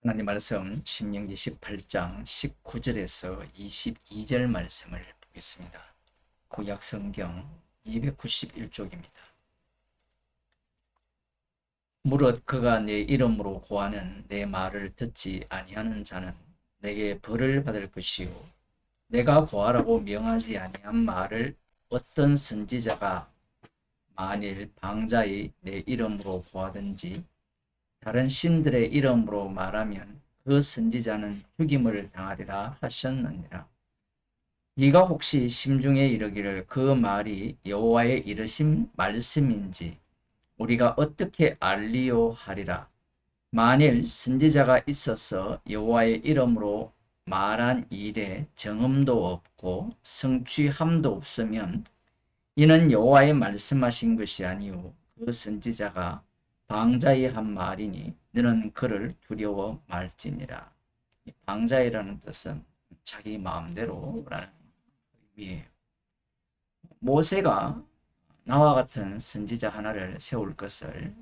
하나님 말씀 신명기 18장 19절에서 22절 말씀을 보겠습니다. 구약 성경 291쪽입니다. 무릇 그가 내 이름으로 고하는 내 말을 듣지 아니하는 자는 내게 벌을 받을 것이요 내가 고하라고 명하지 아니한 말을 어떤 선지자가 만일 방자의 내 이름으로 고하든지 다른 신들의 이름으로 말하면 그 선지자는 죽임을 당하리라 하셨느니라. 네가 혹시 심중에 이르기를 그 말이 여호와의 이르신 말씀인지 우리가 어떻게 알리요 하리라. 만일 선지자가 있어서 여호와의 이름으로 말한 일에 정음도 없고 성취함도 없으면 이는 여호와의 말씀하신 것이 아니요 그 선지자가 방자히 한 말이니 너는 그를 두려워 말지니라. 방자히라는 뜻은 자기 마음대로라는 의미예요. 모세가 나와 같은 선지자 하나를 세울 것을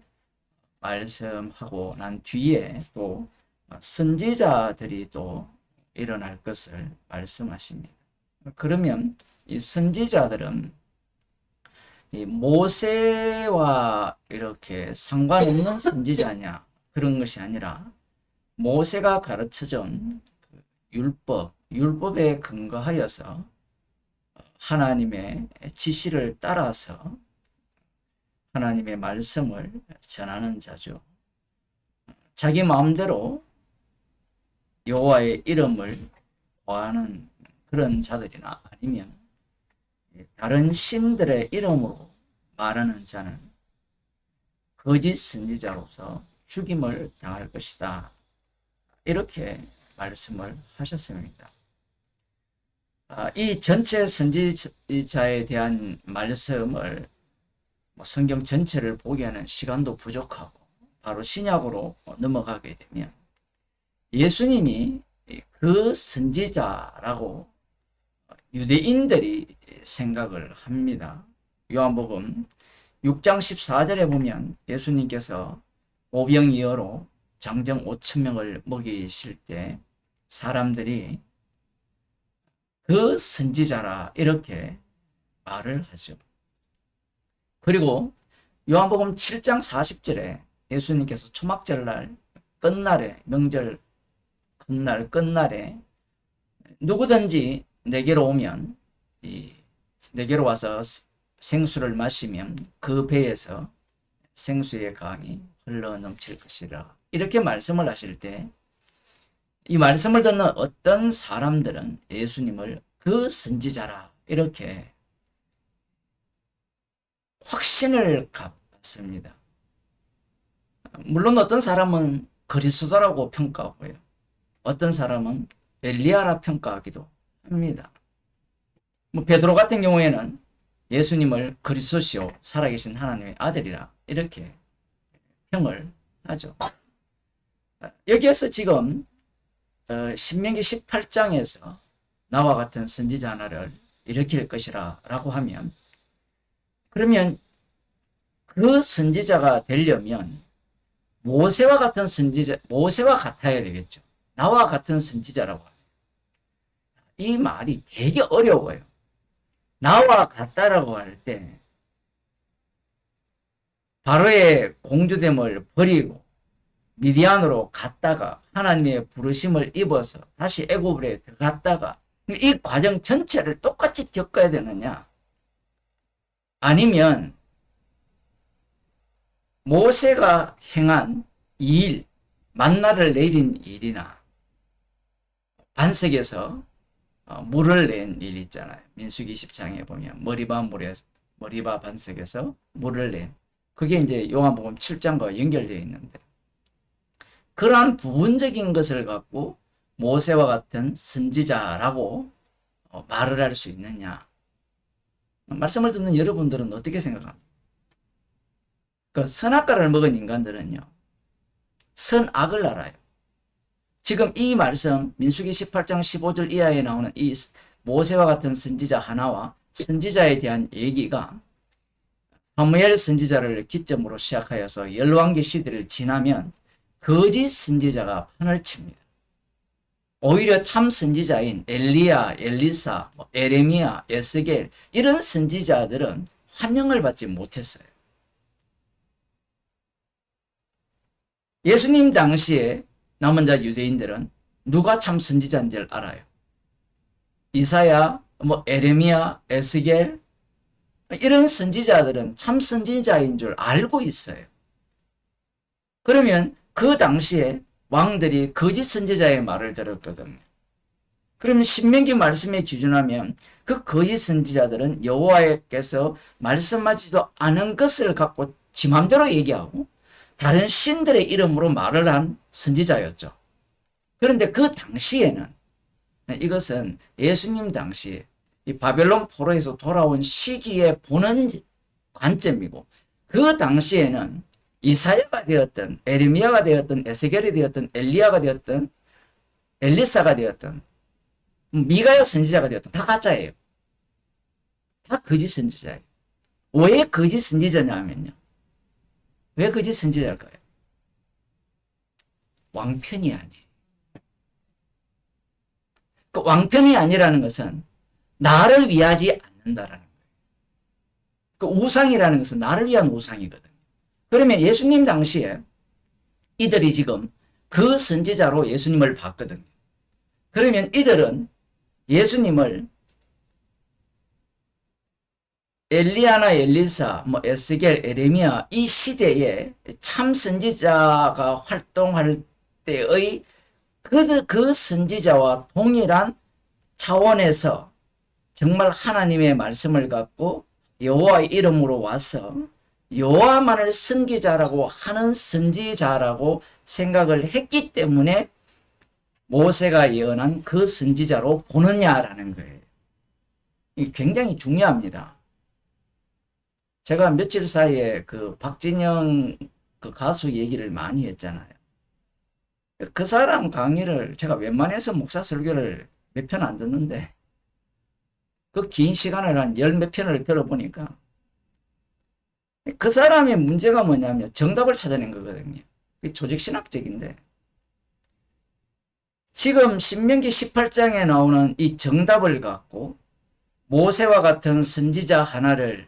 말씀하고 난 뒤에 또 선지자들이 또 일어날 것을 말씀하십니다. 그러면 이 선지자들은 이 모세와 이렇게 상관없는 선지자냐 그런 것이 아니라 모세가 가르쳐준 율법에 근거하여서 하나님의 지시를 따라서 하나님의 말씀을 전하는 자죠. 자기 마음대로 여호와의 이름을 고하는 그런 자들이나 아니면 다른 신들의 이름으로 말하는 자는 거짓 선지자로서 죽임을 당할 것이다. 이렇게 말씀을 하셨습니다. 이 전체 선지자에 대한 말씀을 성경 전체를 보기에는 시간도 부족하고 바로 신약으로 넘어가게 되면 예수님이 그 선지자라고 유대인들이 생각을 합니다. 요한복음 6장 14절에 보면 예수님께서 오병이어로 장정 5,000명을 먹이실 때 사람들이 그 선지자라 이렇게 말을 하죠. 그리고 요한복음 7장 40절에 예수님께서 초막절날 끝날에 명절 끝날에 누구든지 내게로 오면 내게로 와서 생수를 마시면 그 배에서 생수의 강이 흘러 넘칠 것이라 이렇게 말씀을 하실 때 이 말씀을 듣는 어떤 사람들은 예수님을 그 선지자라 이렇게 확신을 갖습니다. 물론 어떤 사람은 그리스도라고 평가하고요. 어떤 사람은 엘리야라 평가하기도 합니다. 베드로 같은 경우에는 예수님을 그리스도시요 살아계신 하나님의 아들이라 이렇게 평을 하죠. 여기에서 지금 신명기 18장에서 나와 같은 선지자 하나를 일으킬 것이라 라고 하면 그러면 그 선지자가 되려면 모세와 같아야 되겠죠. 나와 같은 선지자라고 합니다. 이 말이 되게 어려워요. 나와 같다라고 할 때 바로의 공주됨을 버리고 미디안으로 갔다가 하나님의 부르심을 입어서 다시 애굽으로 들어갔다가 이 과정 전체를 똑같이 겪어야 되느냐? 아니면 모세가 행한 이 일, 만나를 내린 일이나 반석에서 물을 낸 일 있잖아요. 민수기 10장에 보면 머리바 반석에서 물을 낸 그게 이제 요한복음 7장과 연결되어 있는데 그러한 부분적인 것을 갖고 모세와 같은 선지자라고 말을 할 수 있느냐? 말씀을 듣는 여러분들은 어떻게 생각합니까? 그 선악과를 먹은 인간들은요. 선악을 알아요. 지금 이 말씀 민수기 18장 15절 이하에 나오는 이 모세와 같은 선지자 하나와 선지자에 대한 얘기가 사무엘 선지자를 기점으로 시작하여서 열왕기 시대를 지나면 거짓 선지자가 판을 칩니다. 오히려 참 선지자인 엘리야, 엘리사, 에레미야, 에스겔 이런 선지자들은 환영을 받지 못했어요. 예수님 당시에 남은 자 유대인들은 누가 참 선지자인 줄 알아요. 이사야, 에레미야, 에스겔 이런 선지자들은 참 선지자인 줄 알고 있어요. 그러면 그 당시에 왕들이 거짓 선지자의 말을 들었거든요. 그러면 신명기 말씀에 기준하면 그 거짓 선지자들은 여호와께서 말씀하지도 않은 것을 갖고 지 맘대로 얘기하고 다른 신들의 이름으로 말을 한 선지자였죠. 그런데 그 당시에는 이것은 예수님 당시에 이 바벨론 포로에서 돌아온 시기에 보는 관점이고 그 당시에는 이사야가 되었던 에레미야가 되었던 에스겔이 되었던 엘리야가 되었던 엘리사가 되었던 미가야 선지자가 되었던 다 가짜예요. 다 거짓 선지자예요. 왜 거짓 선지자냐면요. 왜 거짓 선지자일까요? 왕편이 아니에요. 그 왕편이 아니라는 것은 나를 위하지 않는다라는 거예요. 그 우상이라는 것은 나를 위한 우상이거든요. 그러면 예수님 당시에 이들이 지금 그 선지자로 예수님을 봤거든요. 그러면 이들은 예수님을 엘리야나 엘리사, 에스겔, 에레미야 이 시대에 참 선지자가 활동할 때의 그 선지자와 동일한 차원에서 정말 하나님의 말씀을 갖고 여호와의 이름으로 와서 여호와만을 섬기자라고 하는 선지자라고 생각을 했기 때문에 모세가 예언한 그 선지자로 보느냐라는 거예요. 이게 굉장히 중요합니다. 제가 며칠 사이에 그 박진영 그 가수 얘기를 많이 했잖아요. 그 사람 강의를 제가 웬만해서 목사 설교를 몇 편 안 듣는데 그 긴 시간을 한 열 몇 편을 들어보니까 그 사람의 문제가 뭐냐면 정답을 찾아낸 거거든요. 조직신학적인데 지금 신명기 18장에 나오는 이 정답을 갖고 모세와 같은 선지자 하나를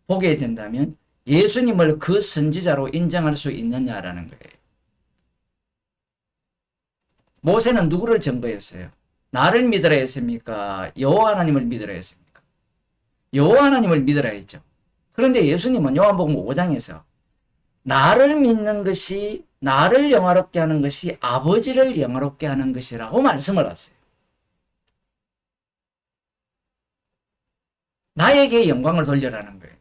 보게 된다면 예수님을 그 선지자로 인정할 수 있느냐라는 거예요. 모세는 누구를 증거했어요? 나를 믿으라 했습니까? 여호와 하나님을 믿으라 했습니까? 여호와 하나님을 믿으라 했죠. 그런데 예수님은 요한복음 5장에서 나를 믿는 것이 나를 영화롭게 하는 것이 아버지를 영화롭게 하는 것이라고 말씀을 하세요. 나에게 영광을 돌려라는 거예요.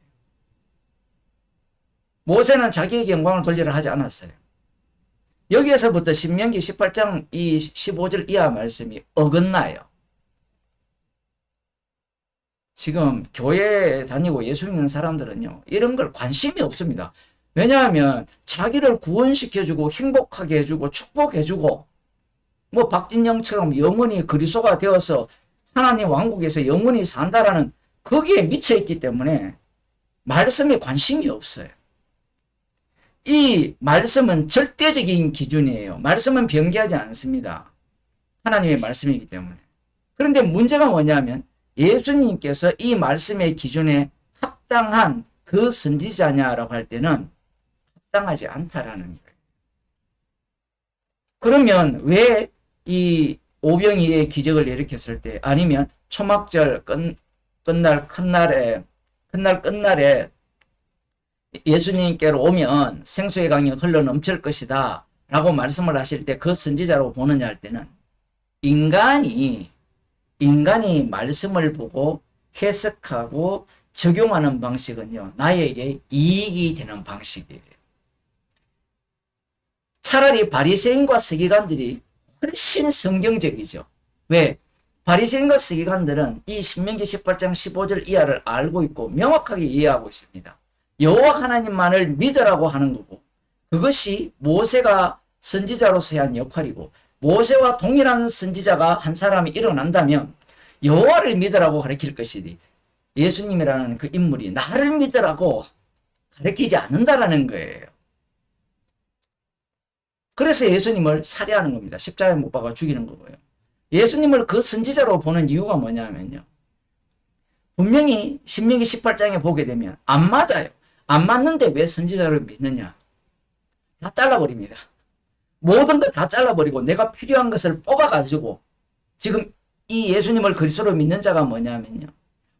모세는 자기에게 영광을 돌리라 하지 않았어요. 여기에서부터 신명기 18장 이 15절 이하 말씀이 어긋나요. 지금 교회 다니고 예수 믿는 사람들은요, 이런 걸 관심이 없습니다. 왜냐하면 자기를 구원시켜주고 행복하게 해주고 축복해주고 박진영처럼 영원히 그리스도가 되어서 하나님 왕국에서 영원히 산다라는 거기에 미쳐있기 때문에 말씀에 관심이 없어요. 이 말씀은 절대적인 기준이에요. 말씀은 변개하지 않습니다. 하나님의 말씀이기 때문에. 그런데 문제가 뭐냐면 예수님께서 이 말씀의 기준에 합당한 그 선지자냐라고 할 때는 합당하지 않다라는 거예요. 그러면 왜 이 오병이의 기적을 일으켰을 때 아니면 초막절 끝날 끝날에 예수님께로 오면 생수의 강이 흘러 넘칠 것이다 라고 말씀을 하실 때 그 선지자로 보느냐 할 때는 인간이 말씀을 보고 해석하고 적용하는 방식은요, 나에게 이익이 되는 방식이에요. 차라리 바리새인과 서기관들이 훨씬 성경적이죠. 왜? 바리새인과 서기관들은 이 신명기 18장 15절 이하를 알고 있고 명확하게 이해하고 있습니다. 여호와 하나님만을 믿으라고 하는 거고 그것이 모세가 선지자로서 한 역할이고 모세와 동일한 선지자가 한 사람이 일어난다면 여호와를 믿으라고 가르칠 것이지 예수님이라는 그 인물이 나를 믿으라고 가르치지 않는다라는 거예요. 그래서 예수님을 살해하는 겁니다. 십자가에 못 박아 죽이는 거고요. 예수님을 그 선지자로 보는 이유가 뭐냐면요. 분명히 신명기 18장에 보게 되면 안 맞아요. 안 맞는데 왜 선지자를 믿느냐. 다 잘라버립니다. 모든 거 다 잘라버리고 내가 필요한 것을 뽑아가지고 지금 이 예수님을 그리스도로 믿는 자가 뭐냐면요.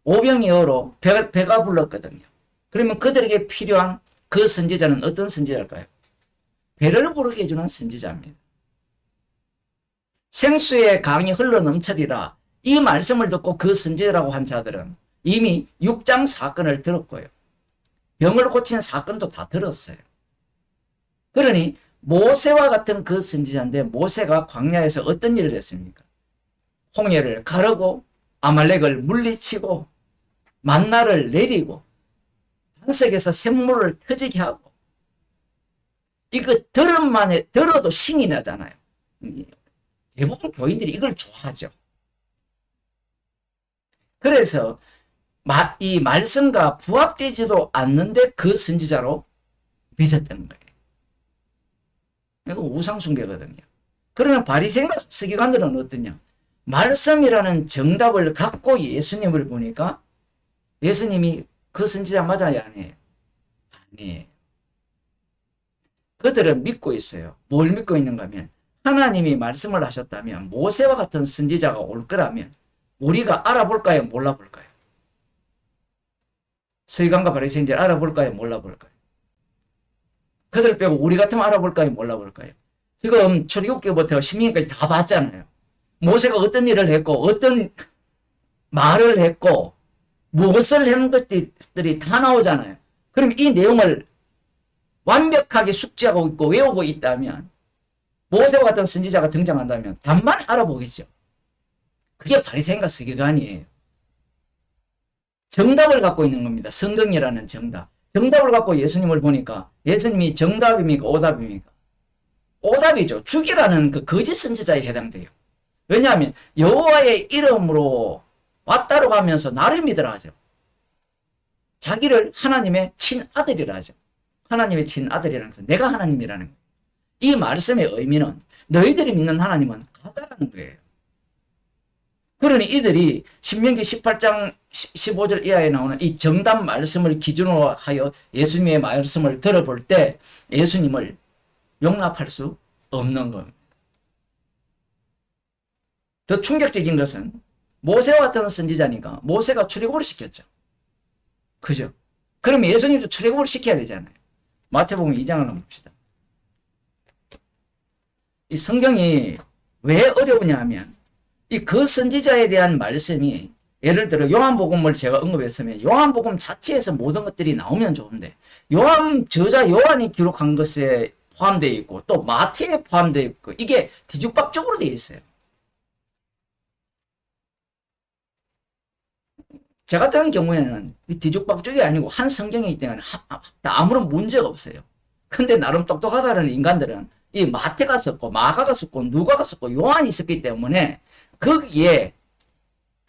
오병이어로 배가 불렀거든요. 그러면 그들에게 필요한 그 선지자는 어떤 선지자일까요? 배를 부르게 해주는 선지자입니다. 생수의 강이 흘러 넘쳐리라. 이 말씀을 듣고 그 선지자라고 한 자들은 이미 6장 사건을 들었고요. 병을 고친 사건도 다 들었어요. 그러니 모세와 같은 그 선지자인데 모세가 광야에서 어떤 일을 했습니까? 홍해를 가르고 아말렉을 물리치고 만나를 내리고 반석에서 샘물을 터지게 하고 이거 들어도 신이 나잖아요. 대부분 교인들이 이걸 좋아하죠. 그래서 이 말씀과 부합되지도 않는데 그 선지자로 믿었던 거예요. 이거 우상숭배거든요. 그러면 바리새인과 서기관들은 어떠냐? 말씀이라는 정답을 갖고 예수님을 보니까 예수님이 그 선지자 맞아야 아니에요? 아니에요. 그들은 믿고 있어요. 뭘 믿고 있는가 하면 하나님이 말씀을 하셨다면 모세와 같은 선지자가 올 거라면 우리가 알아볼까요? 몰라볼까요? 서기관과 바리새인들 알아볼까요? 몰라볼까요? 그들 빼고 우리 같으면 알아볼까요? 몰라볼까요? 지금 출애굽기부터 신명기까지 다 봤잖아요. 모세가 어떤 일을 했고 어떤 말을 했고 무엇을 한 것들이 다 나오잖아요. 그럼 이 내용을 완벽하게 숙지하고 있고 외우고 있다면 모세와 같은 선지자가 등장한다면 단만 알아보겠죠. 그게 바리새인과 서기관이에요. 정답을 갖고 있는 겁니다. 성경이라는 정답. 정답을 갖고 예수님을 보니까 예수님이 정답입니까? 오답입니까? 오답이죠. 죽이라는 그 거짓 선지자에 해당돼요. 왜냐하면 여호와의 이름으로 왔다고 하면서 나를 믿으라 하죠. 자기를 하나님의 친아들이라 하죠. 하나님의 친아들이라면서 내가 하나님이라는 거예요. 이 말씀의 의미는 너희들이 믿는 하나님은 가짜라는 거예요. 그러니 이들이 신명기 18장 15절 이하에 나오는 이 정답 말씀을 기준으로 하여 예수님의 말씀을 들어볼 때 예수님을 용납할 수 없는 겁니다. 더 충격적인 것은 모세와 같은 선지자니까 모세가 출애굽을 시켰죠. 그죠? 그럼 예수님도 출애굽을 시켜야 되잖아요. 마태복음 2장을 한번 봅시다. 이 성경이 왜 어려우냐 하면 이 그 선지자에 대한 말씀이 예를 들어 요한복음을 제가 언급했으면 요한복음 자체에서 모든 것들이 나오면 좋은데 저자 요한이 기록한 것에 포함되어 있고 또 마태에 포함되어 있고 이게 뒤죽박죽으로 되어 있어요. 저 같은 경우에는 뒤죽박죽이 아니고 한 성경이기 때문에 아무런 문제가 없어요. 근데 나름 똑똑하다는 인간들은 이 마태가 썼고 마가가 썼고 누가가 썼고 요한이 썼기 때문에 거기에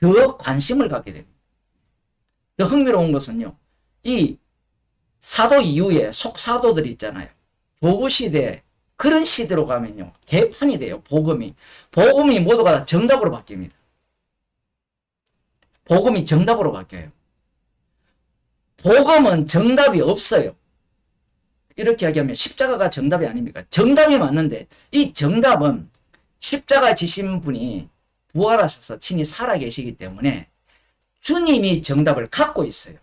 더 관심을 갖게 됩니다. 더 흥미로운 것은요. 이 사도 이후에 속사도들 있잖아요. 교부시대 그런 시대로 가면요. 개판이 돼요. 복음이 모두가 다 정답으로 바뀝니다. 복음이 정답으로 바뀌어요. 복음은 정답이 없어요. 이렇게 이야기하면 십자가가 정답이 아닙니까? 정답이 맞는데 이 정답은 십자가 지신 분이 부활하셔서 친히 살아계시기 때문에 주님이 정답을 갖고 있어요.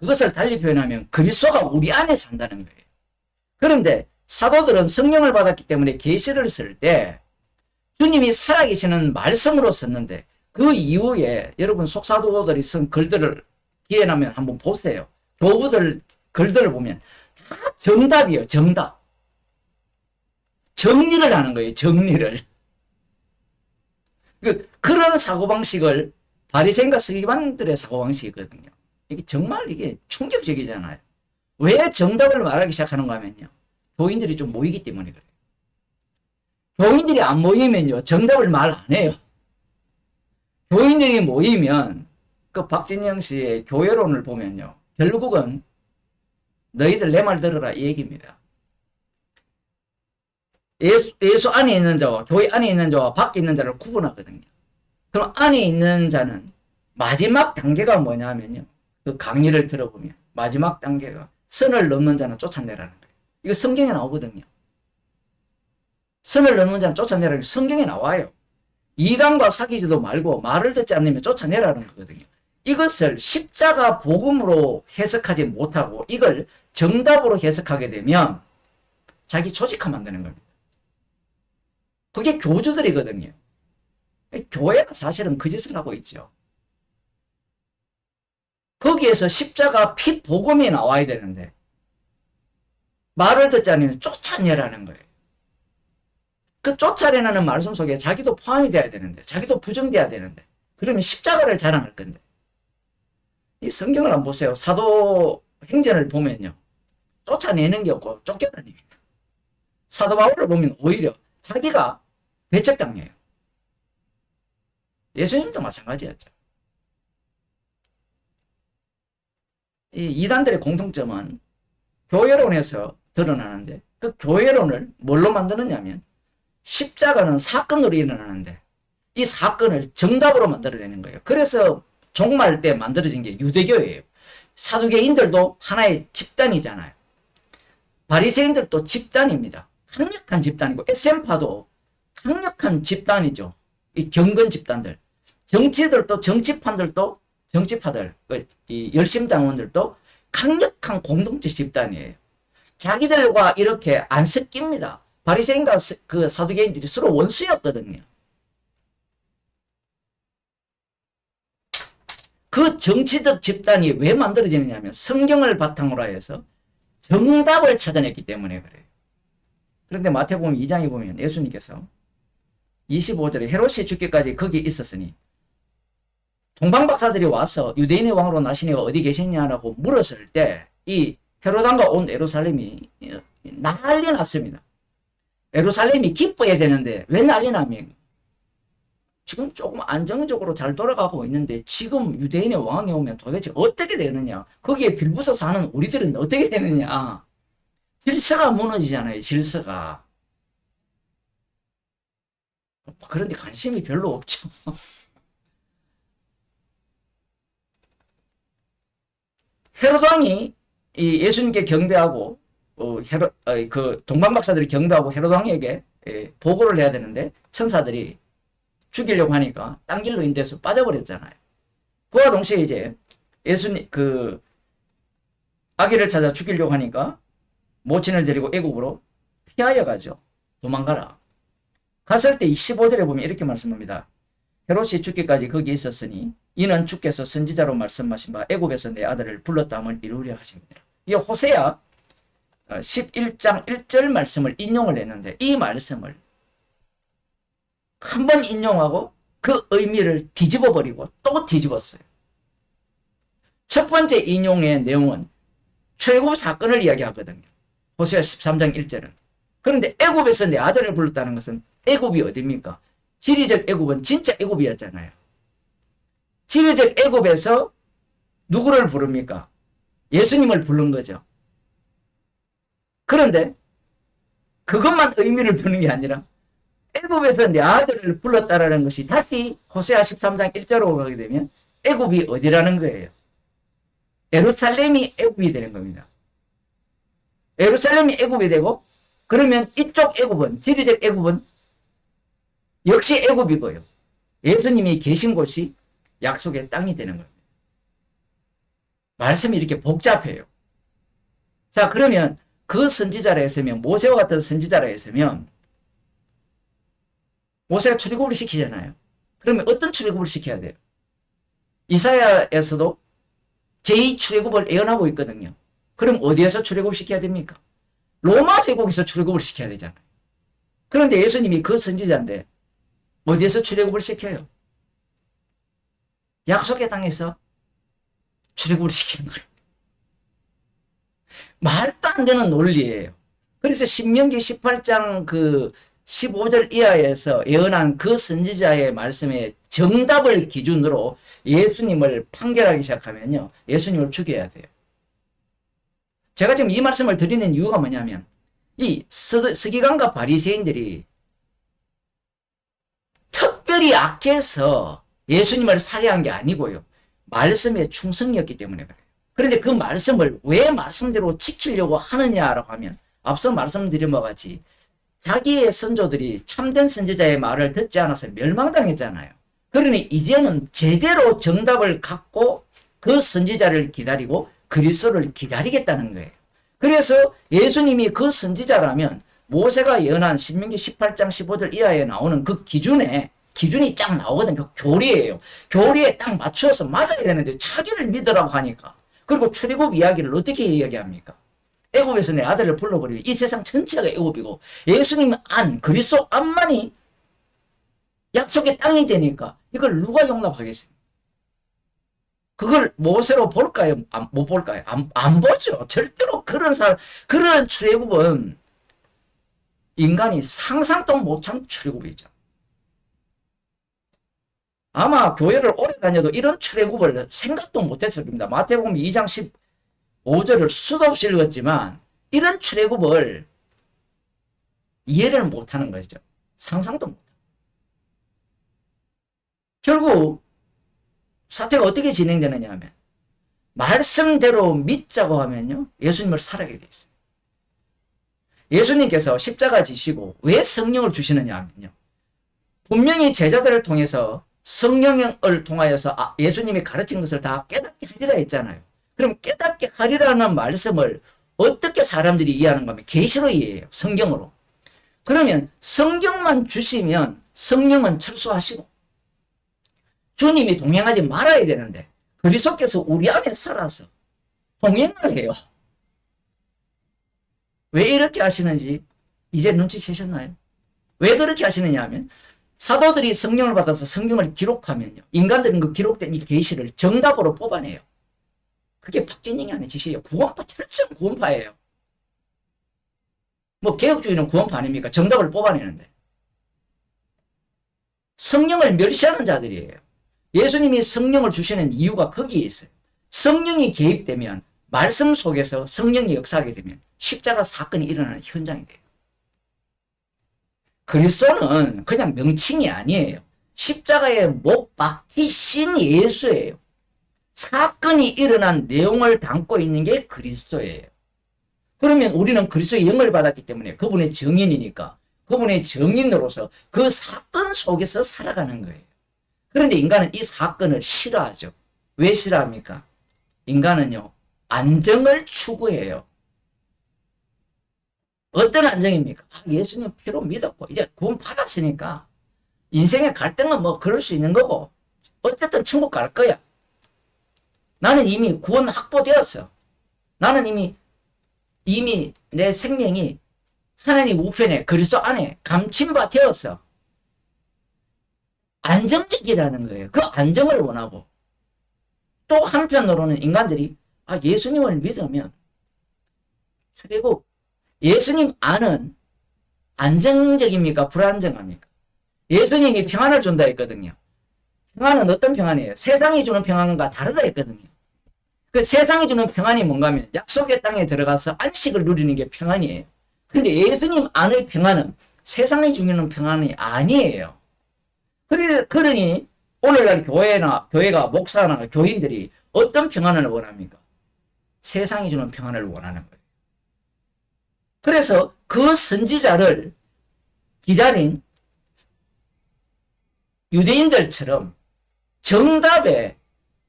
그것을 달리 표현하면 그리스도가 우리 안에 산다는 거예요. 그런데 사도들은 성령을 받았기 때문에 계시를 쓸 때 주님이 살아계시는 말씀으로 썼는데 그 이후에 여러분 속사도들이 쓴 글들을 기회 나면 한번 보세요. 교부들 글들을 보면 다 정답이에요. 정답. 정리를 하는 거예요. 정리를. 그런 사고방식을 바리새인과 서기관들의 사고방식이거든요. 이게 충격적이잖아요. 왜 정답을 말하기 시작하는가 하면요. 교인들이 좀 모이기 때문에 그래요. 교인들이 안 모이면요. 정답을 말 안 해요. 교인들이 모이면 그 박진영 씨의 교회론을 보면요. 결국은 너희들 내 말 들어라 이 얘기입니다. 예수 안에 있는 자와 교회 안에 있는 자와 밖에 있는 자를 구분하거든요. 그럼 안에 있는 자는 마지막 단계가 뭐냐면요. 그 강의를 들어보면 마지막 단계가 선을 넘는 자는 쫓아내라는 거예요. 이거 성경에 나오거든요. 선을 넘는 자는 쫓아내라는 게 성경에 나와요. 이단과 사귀지도 말고 말을 듣지 않으면 쫓아내라는 거거든요. 이것을 십자가 복음으로 해석하지 못하고 이걸 정답으로 해석하게 되면 자기 조직화 만드는 겁니다. 그게 교주들이거든요. 교회가 사실은 그 짓을 하고 있죠. 거기에서 십자가 피 복음이 나와야 되는데 말을 듣지 않으면 쫓아내라는 거예요. 그 쫓아내라는 말씀 속에 자기도 포함이 돼야 되는데 자기도 부정돼야 되는데 그러면 십자가를 자랑할 건데 이 성경을 한번 보세요. 사도 행전을 보면요. 쫓아내는 게 없고 쫓겨다닙니다. 사도 바울을 보면 오히려 자기가 배척당해요. 예수님도 마찬가지였죠. 이 이단들의 공통점은 교회론에서 드러나는데 그 교회론을 뭘로 만드느냐면 십자가는 사건으로 일어나는데 이 사건을 정답으로 만들어내는 거예요. 그래서 종말 때 만들어진 게 유대교예요. 사두개인들도 하나의 집단이잖아요. 바리새인들도 집단입니다. 강력한 집단이고 에센파도 강력한 집단이죠. 이 경건 집단들. 정치들도 정치파들, 이 열심당원들도 강력한 공동체 집단이에요. 자기들과 이렇게 안 섞입니다. 바리새인과 그 사두개인들이 서로 원수였거든요. 그 정치적 집단이 왜 만들어지느냐면 성경을 바탕으로 해서 정답을 찾아냈기 때문에 그래요. 그런데 마태복음 2장에 보면 예수님께서 25절에 헤롯이 죽기까지 거기 있었으니 동방박사들이 와서 유대인의 왕으로 나신 이가 어디 계시냐라고 물었을 때 이 헤롯왕과 온 예루살렘이 난리 났습니다. 예루살렘이 기뻐해야 되는데 왜 난리 나면 지금 조금 안정적으로 잘 돌아가고 있는데 지금 유대인의 왕이 오면 도대체 어떻게 되느냐. 거기에 빌붙어 사는 우리들은 어떻게 되느냐. 질서가 무너지잖아요. 질서가. 그런데 관심이 별로 없죠. 헤롯 왕이 이 예수님께 경배하고 그 동방박사들이 경배하고 헤롯 왕에게 보고를 해야 되는데 천사들이 죽이려고 하니까 딴 길로 인도해서 빠져버렸잖아요. 그와 동시에 이제 예수님 그 아기를 찾아 죽이려고 하니까 모친을 데리고 애국으로 피하여 가죠. 도망가라. 갔을 때 15절에 보면 이렇게 말씀합니다. 헤롯이 죽기까지 거기 있었으니 이는 주께서 선지자로 말씀하신 바 애굽에서 내 아들을 불렀다함을 이루려 하십니다. 이 호세아 11장 1절 말씀을 인용을 했는데 이 말씀을 한 번 인용하고 그 의미를 뒤집어 버리고 또 뒤집었어요. 첫 번째 인용의 내용은 출애굽 사건을 이야기하거든요. 호세아 13장 1절은. 그런데 애굽에서 내 아들을 불렀다는 것은 애굽이 어디입니까? 지리적 애굽은 진짜 애굽이었잖아요. 지리적 애굽에서 누구를 부릅니까? 예수님을 부른 거죠. 그런데 그것만 의미를 두는 게 아니라 애굽에서 내 아들을 불렀다라는 것이 다시 호세아 13장 1절로 가게 되면 애굽이 어디라는 거예요? 예루살렘이 애굽이 되는 겁니다. 예루살렘이 애굽이 되고 그러면 이쪽 애굽은 지리적 애굽은 역시 애굽이고요. 예수님이 계신 곳이 약속의 땅이 되는 겁니다. 말씀이 이렇게 복잡해요. 자, 그러면 그 선지자라 했으면 모세와 같은 선지자라 했으면 모세가 출애굽을 시키잖아요. 그러면 어떤 출애굽을 시켜야 돼요? 이사야에서도 제2출애굽을 예언하고 있거든요. 그럼 어디에서 출애굽 시켜야 됩니까? 로마 제국에서 출애굽을 시켜야 되잖아요. 그런데 예수님이 그 선지자인데 어디에서 출애굽을 시켜요? 약속의 땅에서 출애굽을 시키는 거예요. 말도 안 되는 논리예요. 그래서 신명기 18장 그 15절 이하에서 예언한 그 선지자의 말씀에 정답을 기준으로 예수님을 판결하기 시작하면요. 예수님을 죽여야 돼요. 제가 지금 이 말씀을 드리는 이유가 뭐냐면 이 서기관과 바리새인들이 특별히 악해서 예수님을 살해한 게 아니고요. 말씀에 충성이었기 때문에 그래요. 그런데 그 말씀을 왜 말씀대로 지키려고 하느냐라고 하면 앞서 말씀드린 바와 같이 자기의 선조들이 참된 선지자의 말을 듣지 않아서 멸망당했잖아요. 그러니 이제는 제대로 정답을 갖고 그 선지자를 기다리고 그리스도를 기다리겠다는 거예요. 그래서 예수님이 그 선지자라면 모세가 예언한 신명기 18장 15절 이하에 나오는 그 기준이 쫙 나오거든요. 그 교리예요. 교리에 딱 맞추어서 맞아야 되는데 자기를 믿으라고 하니까. 그리고 출애굽 이야기를 어떻게 이야기합니까? 애굽에서 내 아들을 불러버리면 이 세상 전체가 애굽이고 예수님 안, 그리스도 안만이 약속의 땅이 되니까 이걸 누가 용납하겠습니까? 그걸 모세로 볼까요? 못 볼까요? 안 보죠. 절대로 그런 출애굽은 인간이 상상도 못한 출애굽이죠. 아마 교회를 오래 다녀도 이런 출애굽을 생각도 못했을 겁니다. 마태복음 2장 15절을 수도 없이 읽었지만 이런 출애굽을 이해를 못하는 것이죠. 상상도 못하고. 결국 사태가 어떻게 진행되느냐 하면 말씀대로 믿자고 하면요. 예수님을 살아가게 돼 있어요. 예수님께서 십자가 지시고 왜 성령을 주시느냐 하면요. 분명히 제자들을 통해서 성령을 통하여서 예수님이 가르친 것을 다 깨닫게 하리라 했잖아요. 그럼 깨닫게 하리라는 말씀을 어떻게 사람들이 이해하는가 하면 계시로 이해해요. 성경으로. 그러면 성경만 주시면 성령은 철수하시고 주님이 동행하지 말아야 되는데 그리스도께서 우리 안에 살아서 동행을 해요. 왜 이렇게 하시는지 이제 눈치채셨나요? 왜 그렇게 하시느냐 하면 사도들이 성령을 받아서 성경을 기록하면요. 인간들은 그 기록된 이 계시를 정답으로 뽑아내요. 그게 박진영이 하는 짓이에요. 구원파, 철저한 구원파예요. 뭐 개혁주의는 구원파 아닙니까? 정답을 뽑아내는데. 성령을 멸시하는 자들이에요. 예수님이 성령을 주시는 이유가 거기에 있어요. 성령이 개입되면 말씀 속에서 성령이 역사하게 되면 십자가 사건이 일어나는 현장이 돼요. 그리스도는 그냥 명칭이 아니에요. 십자가에 못 박히신 예수예요. 사건이 일어난 내용을 담고 있는 게 그리스도예요. 그러면 우리는 그리스도의 영을 받았기 때문에 그분의 증인이니까 그분의 증인으로서 그 사건 속에서 살아가는 거예요. 그런데 인간은 이 사건을 싫어하죠. 왜 싫어합니까? 인간은요, 안정을 추구해요. 어떤 안정입니까? 예수님 피로 믿었고 이제 구원 받았으니까 인생의 갈등은 뭐 그럴 수 있는 거고 어쨌든 천국 갈 거야. 나는 이미 구원 확보되었어. 나는 이미 내 생명이 하나님 우편에 그리스도 안에 감춘 바 되었어. 안정적이라는 거예요. 그 안정을 원하고 또 한편으로는 인간들이 예수님을 믿으면 출애굽 예수님 안은 안정적입니까? 불안정합니까? 예수님이 평안을 준다 했거든요. 평안은 어떤 평안이에요? 세상이 주는 평안과 다르다 했거든요. 그 세상이 주는 평안이 뭔가 하면 약속의 땅에 들어가서 안식을 누리는 게 평안이에요. 근데 예수님 안의 평안은 세상이 주는 평안이 아니에요. 그러니 오늘날 교회가 목사나 교인들이 어떤 평안을 원합니까? 세상이 주는 평안을 원하는 거예요. 그래서 그 선지자를 기다린 유대인들처럼 정답에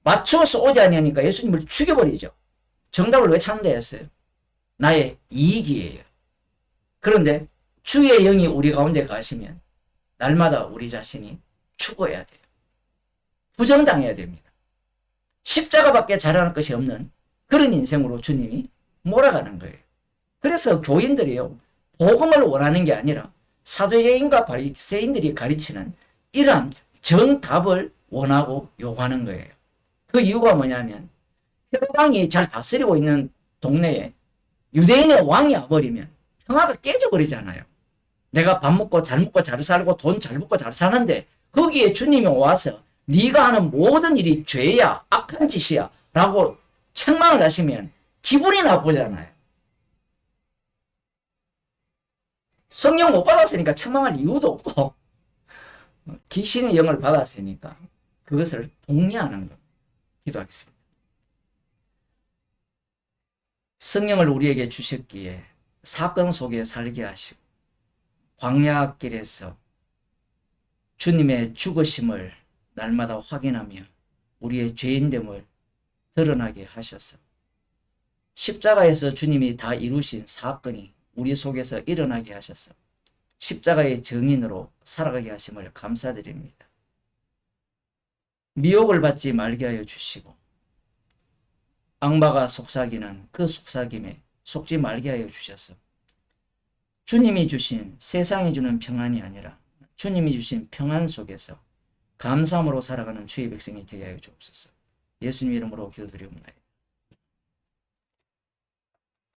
맞추어서 오지 않으니까 예수님을 죽여버리죠. 정답을 왜 찾는다 했어요? 나의 이익이에요. 그런데 주의 영이 우리 가운데 가시면 날마다 우리 자신이 죽어야 돼요. 부정당해야 됩니다. 십자가밖에 자랑할 것이 없는 그런 인생으로 주님이 몰아가는 거예요. 그래서 교인들이요, 복음을 원하는 게 아니라 사도행전과 바리새인들이 가르치는 이러한 정답을 원하고 요구하는 거예요. 그 이유가 뭐냐면 헤로당이 잘 다스리고 있는 동네에 유대인의 왕이 와버리면 평화가 깨져버리잖아요. 내가 밥 먹고 잘 살고 돈 잘 먹고 잘 사는데 거기에 주님이 와서 네가 하는 모든 일이 죄야, 악한 짓이야 라고 책망을 하시면 기분이 나쁘잖아요. 성령 못 받았으니까 책망할 이유도 없고 귀신의 영을 받았으니까 그것을 독려하는 겁니다. 기도하겠습니다. 성령을 우리에게 주셨기에 사건 속에 살게 하시고 광야길에서 주님의 죽으심을 날마다 확인하며 우리의 죄인됨을 드러나게 하셔서 십자가에서 주님이 다 이루신 사건이 우리 속에서 일어나게 하셔서 십자가의 증인으로 살아가게 하심을 감사드립니다. 미혹을 받지 말게 하여 주시고 악마가 속삭이는 그 속삭임에 속지 말게 하여 주셔서 주님이 주신 세상이 주는 평안이 아니라 주님이 주신 평안 속에서 감사함으로 살아가는 주의 백성이 되게 하여 주옵소서. 예수님 이름으로 기도드리옵나이다.